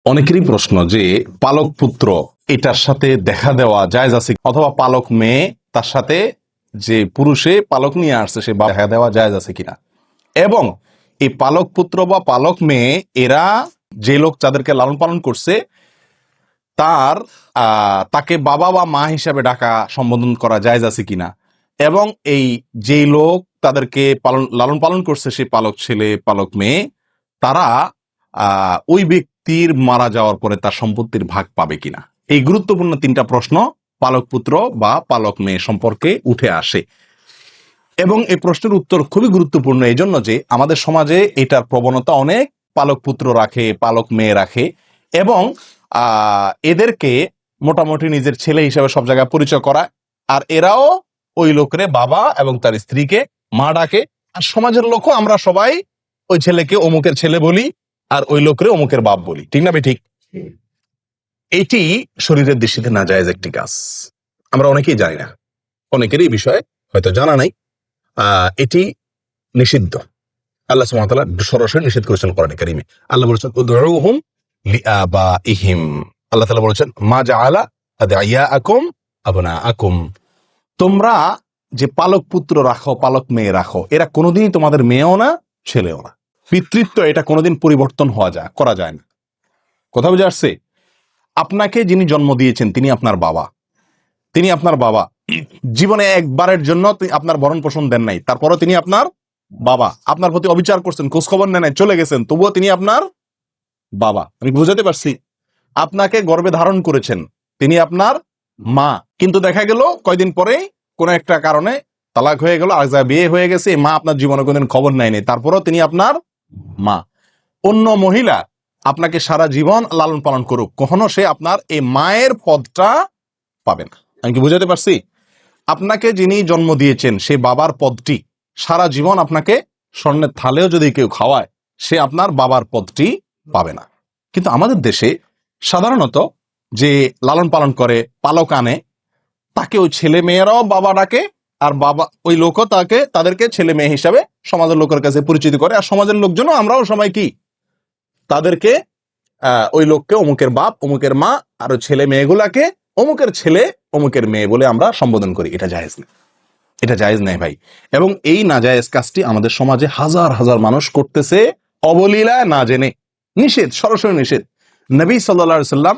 অনেকেরই প্রশ্ন যে পালক পুত্র এটার সাথে দেখা দেওয়া জায়েজ আছে, অথবা পালক মেয়ে তার সাথে যে পুরুষে পালক নিয়ে আসছে সে দেখা দেওয়া জায়েজ আছে কিনা, এবং এই পালক পুত্র বা পালক মেয়ে এরা যে লোক যাদেরকে লালন পালন করছে তাকে বাবা বা মা হিসাবে ডাকা সম্বোধন করা জায়েজ আছে কিনা, এবং এই যেই লোক তাদেরকে লালন পালন করছে সে পালক ছেলে পালক মেয়ে তারা ওই ব্যক্তির মারা যাওয়ার পরে তার সম্পত্তির ভাগ পাবে কিনা, এই গুরুত্বপূর্ণ তিনটা প্রশ্ন পালক পুত্র বা পালক মেয়ে সম্পর্কে উঠে আসে। এবং এই প্রশ্নের উত্তর খুবই গুরুত্বপূর্ণ এই জন্য যে আমাদের সমাজে এটার প্রবণতা অনেক, পালক পুত্র রাখে, পালক মেয়ে রাখে, এবং এদেরকে মোটামুটি নিজের ছেলে হিসেবে সব জায়গায় পরিচয় করা, আর এরাও ওই লোকের বাবা এবং তার স্ত্রীকে মা ডাকে, আর সমাজের লোকও আমরা সবাই ওই ছেলেকে অমুকের ছেলে বলি আর ওই লোকের অমুকের বাপ বলি, ঠিক না? ঠিক। এটি শরীরের দৃষ্টিতে নাজায়েজ একটি কাজ, আমরা অনেকেই জানি না, অনেকেরই এই বিষয়ে হয়তো জানা নাই। এটি নিষিদ্ধ, আল্লাহ সুবহানাহু ওয়া তাআলা সরাসরি নিষেধ করেছেন কোরআনে কারীমে। আল্লাহ বলেছেন উদউহুম লিআবাইহিম, আল্লাহ তাআলা বলেছেন মা জাআলা আদইয়াআকুম আবনাআকুম, তোমরা যে পালক পুত্র রাখো পালক মেয়ে রাখো এরা কোনোদিনই তোমাদের মেয়েও না ছেলেও না, পিতৃত্ব এটা কোনোদিন পরিবর্তন করা যায় না। কথা বুঝে আসছে? আপনাকে যিনি জন্ম দিয়েছেন তিনি আপনার বাবা, জীবনে একবারের জন্য আপনার ভরণ পোষণ দেন নাই, তারপরও তিনি আপনার বাবা, আপনার প্রতি অবিচার করছেন, খোঁজ খবর নেন নাই, চলে গেছেন, তবুও তিনি আপনার বাবা। আমি বুঝাতে পারছি? আপনাকে গর্ভে ধারণ করেছেন, তিনি আপনার মা, কিন্তু দেখা গেল কয়দিন পরে কোনো একটা কারণে তালাক হয়ে গেল, আর বিয়ে হয়ে গেছে, মা আপনার জীবনে কোনদিন খবর নেয়নি, তারপরও তিনি আপনার মা। অন্য মহিলা আপনাকে সারা জীবন লালন পালন করুক, কখনো সে আপনার এই মায়ের পদটা পাবে না। আমি কি বুঝাতে পারছি? আপনাকে যিনি জন্ম দিয়েছেন সে বাবার পদটি সারা জীবন আপনাকে স্বর্ণের থালেও যদি কেউ খাওয়ায় সে আপনার বাবার পদটি পাবে না। কিন্তু আমাদের দেশে সাধারণত যে লালন পালন করে পালক আনে তাকে ওই ছেলে মেয়েরাও বাবা ডাকে, আর বাবা ওই লোকও তাদেরকে ছেলে মেয়ে হিসাবে সমাজের লোকের কাছে পরিচিত করে, আর সমাজের লোকজনও আমরাও সবাই কি তাদেরকে ওই লোককে অমুকের বাপ অমুকের মা, আর ওই ছেলে মেয়েগুলাকে অমুকের ছেলে অমুকের মেয়ে বলে আমরা সম্বোধন করি। এটা জায়েজ না, এটা জায়েজ নাই ভাই। এবং এই নাজায়েজ কাজটি আমাদের সমাজে হাজার হাজার মানুষ করতেছে অবলীলায়, না জেনে। নিষেধ, সরাসরি নিষেধ। নবী সাল্লাল্লাহু আলাইহি সাল্লাম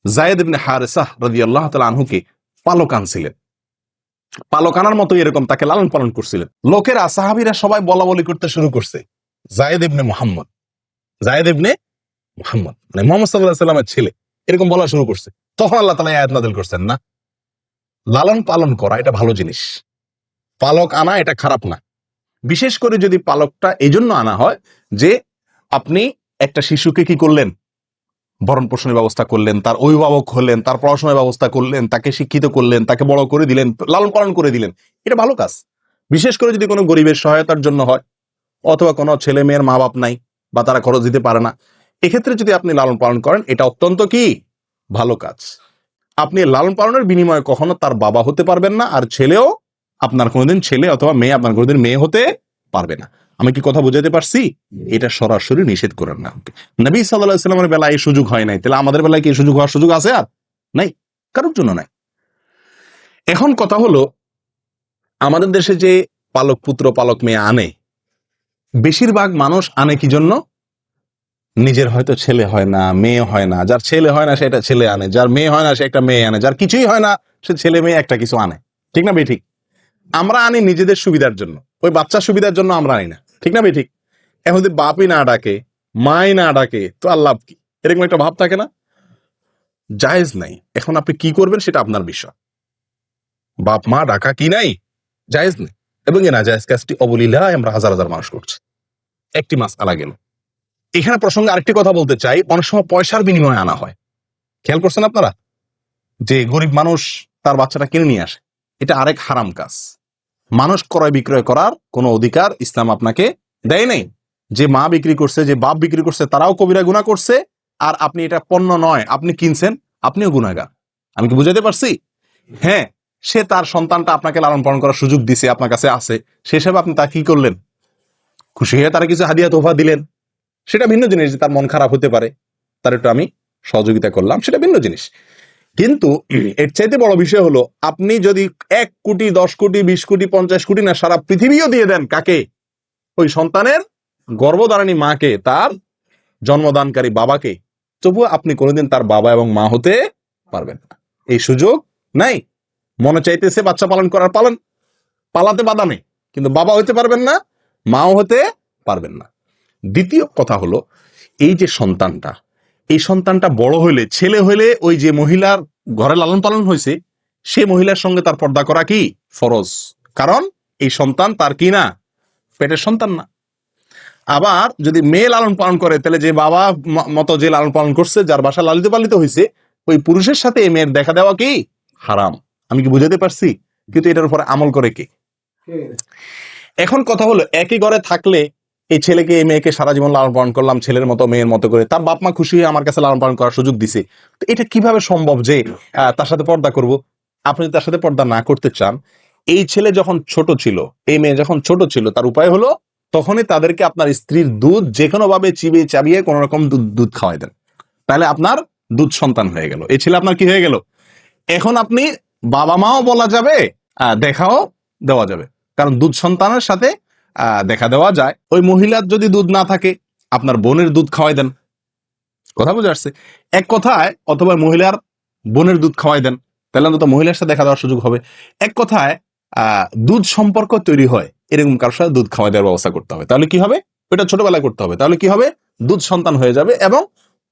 যায়েদ ইবনে হারেসাহ রাদিয়াল্লাহু তাআলা আনহুকে পালক আনছিলেন, পালক আনার মতো এরকম তাকে লালন পালন করছিলেন। লোকেরা সাহাবীরা সবাই বলা বলি করতে শুরু করছে যায়েদ ইবনে মুহাম্মদ, যায়েদ ইবনে মুহাম্মদ মানে মুহাম্মদ সাল্লাল্লাহু আলাইহি সাল্লামের ছেলে, এরকম বলা শুরু করছে। তখন আল্লাহ তাআলা আয়াত নাযিল করছেন, না, লালন পালন করা এটা ভালো জিনিস, পালক আনা এটা খারাপ না। বিশেষ করে যদি পালকটা এই জন্য আনা হয় যে আপনি একটা শিশুকে কি করলেন, ভরণ পোষণের ব্যবস্থা করলেন, তার অভিভাবক হলেন, তার পড়াশোনার ব্যবস্থা করলেন, তাকে শিক্ষিত করলেন, তাকে বড় করে দিলেন, লালন পালন করে দিলেন, এটা ভালো কাজ। বিশেষ করে যদি কোনো গরিবের সহায়তার জন্য হয়, অথবা কোনো ছেলে মেয়ের মা বাপ নাই বা তারা খরচ দিতে পারে না, এক্ষেত্রে যদি আপনি লালন পালন করেন এটা অত্যন্ত কি ভালো কাজ। আপনি লালন পালনের বিনিময়ে কখনো তার বাবা হতে পারবেন না, আর ছেলেও আপনার কোনোদিন ছেলে অথবা মেয়ে আপনার কোনোদিন মেয়ে হতে পারবে না। আমি কি কথা বুঝাতে পারছি? এটা সরাসরি নিষেধ করেন না। নবী সাল্লাল্লাহু আলাইহি সাল্লামের বেলায় এই সুযোগ হয় নাই, তাহলে আমাদের বেলায় কি এই সুযোগ হওয়ার সুযোগ আছে? আর নাই, কারোর জন্য নাই। এখন কথা হলো, আমাদের দেশে যে পালক পুত্র পালক মেয়ে আনে, বেশিরভাগ মানুষ আনে কি জন্য? নিজের হয়তো ছেলে হয় না, মেয়ে হয় না, যার ছেলে হয় না সে একটা ছেলে আনে, যার মেয়ে হয় না সে একটা মেয়ে আনে, যার কিছুই হয় না সে ছেলে মেয়ে একটা কিছু আনে, ঠিক না? ঠিক। আমরা আনি নিজেদের সুবিধার জন্য, ওই বাচ্চার সুবিধার জন্য আমরা আনি না, ঠিক না? ঠিক। এখন যদি বাপই না ডাকে, মাই না ডাকে, তো আল্লাহ কি, এরকম একটা ভাব থাকে না? জায়েজ নাই। এখন আপনি কি করবেন সেটা আপনার বিষয়। বাপ মা ডাকা কি নাই, জায়েজ নেই। এবং এ না জায়েজ কাজটি অবলীলায় আমরা হাজার হাজার মানুষ করছি। একটি মাসআলা গেল। এখানে প্রসঙ্গে আরেকটি কথা বলতে চাই, অনেক সময় পয়সার বিনিময়ে আনা হয়। খেয়াল করছেন আপনারা যে গরিব মানুষ তার বাচ্চাটা কিনে নিয়ে আসে, এটা আরেক হারাম কাজ। মানুষ ক্রয় বিক্রয় করার কোনো অধিকার ইসলাম আপনাকে দেয় নাই। যে মা বিক্রি করছে, যে বাপ বিক্রি করছে, তারাও কবিরা গুনাহ করছে, আর আপনি এটা পণ্য নয়, আপনি কিনছেন, আপনিও গুনাহগার। আমি কি বুঝাতে পারছি? হ্যাঁ, সে তার সন্তানটা আপনাকে লালন পালন করার সুযোগ দিছে, আপনার কাছে আছে, সে হিসাবে আপনি তা কি করলেন? খুশি হয়ে তারা কিছু হাদিয়া তোফা দিলেন, সেটা ভিন্ন জিনিস, তার মন খারাপ হতে পারে, তার একটু আমি সহযোগিতা করলাম, সেটা ভিন্ন জিনিস। কিন্তু এর চাইতে বড় বিষয় হলো, আপনি যদি 1 কোটি 10 কোটি 20 কোটি 50 কোটি না সারা পৃথিবীও দিয়ে দেন, কাকে? ওই সন্তানের গর্ভধারিণী মাকে, তার জন্মদানকারী বাবাকে, তবুও আপনি কোনোদিন তার বাবা এবং মা হতে পারবেন না। এই সুযোগ নাই। মনে চাইতেছে বাচ্চা পালন করার, পালাতে বাধা নেই, কিন্তু বাবা হইতে পারবেন না, মাও হতে পারবেন না। দ্বিতীয় কথা হলো, এই যে সন্তানটা, এই সন্তানটা বড় হইলে, ছেলে হইলে, ওই যে মহিলার ঘরে লালন পালন হয়েছে, সে মহিলার সঙ্গে তার পর্দা করা কি ফরজ, কারণ এই সন্তান তার কি না, পেটের সন্তান না। আবার যদি মেয়ে লালন পালন করে, তাহলে যে বাবা মতো যে লালন পালন করছে, যার বাসা লালিত পালিত হয়েছে, ওই পুরুষের সাথে এই মেয়ের দেখা দেওয়া কি হারাম। আমি কি বুঝাতে পারছি? কিন্তু এটার উপরে আমল করে কে? এখন কথা হলো, একই ঘরে থাকলে এই ছেলেকে এই মেয়েকে সারা জীবন লালন পালন করলাম, ছেলের মতো মেয়ের মতো করে, তার বাপ মা খুশি হয়ে আমার কাছে লালন পালন করার সুযোগ দিছে, তো এটা কিভাবে সম্ভব যে তার সাথে পর্দা করব? আপনি তার সাথে পর্দা না করতে চান, এই ছেলে যখন ছোট ছিল, এই মেয়ে যখন ছোট ছিল, তার উপায় হলো তখনই তাদেরকে আপনার স্ত্রীর দুধ যে কোনো ভাবে চিবিয়ে চাবিয়ে কোন রকম দুধ খাওয়াই দেন, তাহলে আপনার দুধ সন্তান হয়ে গেল। এই ছেলে আপনার কি হয়ে গেল? এখন আপনি বাবা মাও বলা যাবে, দেখাও দেওয়া যাবে, কারণ দুধ সন্তানের সাথে দেখা দেওয়া যায়। ওই মহিলার যদি দুধ না থাকে, আপনার বোনের দুধ খাওয়াই দেন। কথা বুঝে আসছে? এক কথায়, অথবা মহিলার বোনের দুধ খাওয়াই দেন, তাহলে অন্তত মহিলার সাথে দেখা দেওয়ার সুযোগ হবে। এক কথায় দুধ সম্পর্ক তৈরি হয়, এরকম কারোর সাথে দুধ খাওয়াই দেওয়ার ব্যবস্থা করতে হবে। তাহলে কি হবে? ওইটা ছোটবেলায় করতে হবে। তাহলে কি হবে? দুধ সন্তান হয়ে যাবে, এবং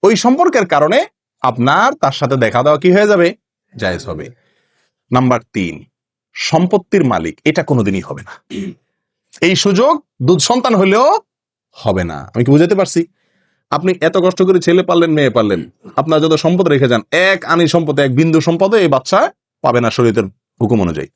ওই সম্পর্কের কারণে আপনার তার সাথে দেখা দেওয়া কি হয়ে যাবে? জায়েজ হবে। নাম্বার 3, সম্পত্তির মালিক এটা কোনোদিনই হবে না। এই সুযোগ দুধ সন্তান হলেও হবে না। আমি কি বুঝাতে পারছি? আপনি এত কষ্ট করে ছেলে পারলেন, মেয়ে পারলেন, আপনার যত সম্পদ রেখে যান, এক আনি সম্পদে, এক বিন্দু সম্পদে এই বাচ্চা পাবে না শরীয়তের হুকুম অনুযায়ী।